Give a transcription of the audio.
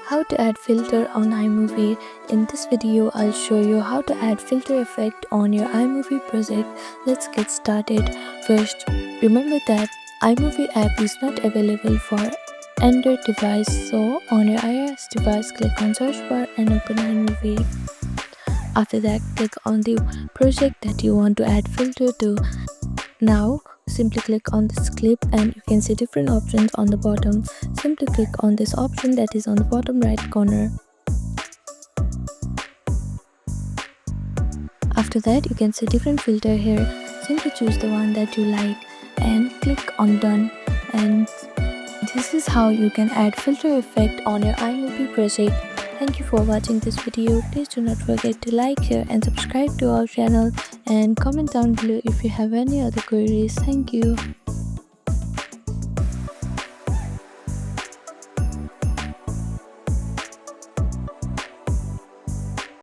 How to add filter on iMovie. In this video, I'll show you how to add filter effect on your iMovie project. Let's get started. First, remember that iMovie app is not available for Android device, so on your iOS device, click on search bar and open iMovie. After that, click on the project that you want to add filter to. Now, simply click on this clip and you can see different options on the bottom. Simply click on this option that is on the bottom right corner. After that, you can see different filter here. Simply choose the one that you like and click on done. And this is how you can add filter effect on your iMovie project. Thank you for watching this video. Please do not forget to like, share and subscribe to our channel and comment down below if you have any other queries. Thank you.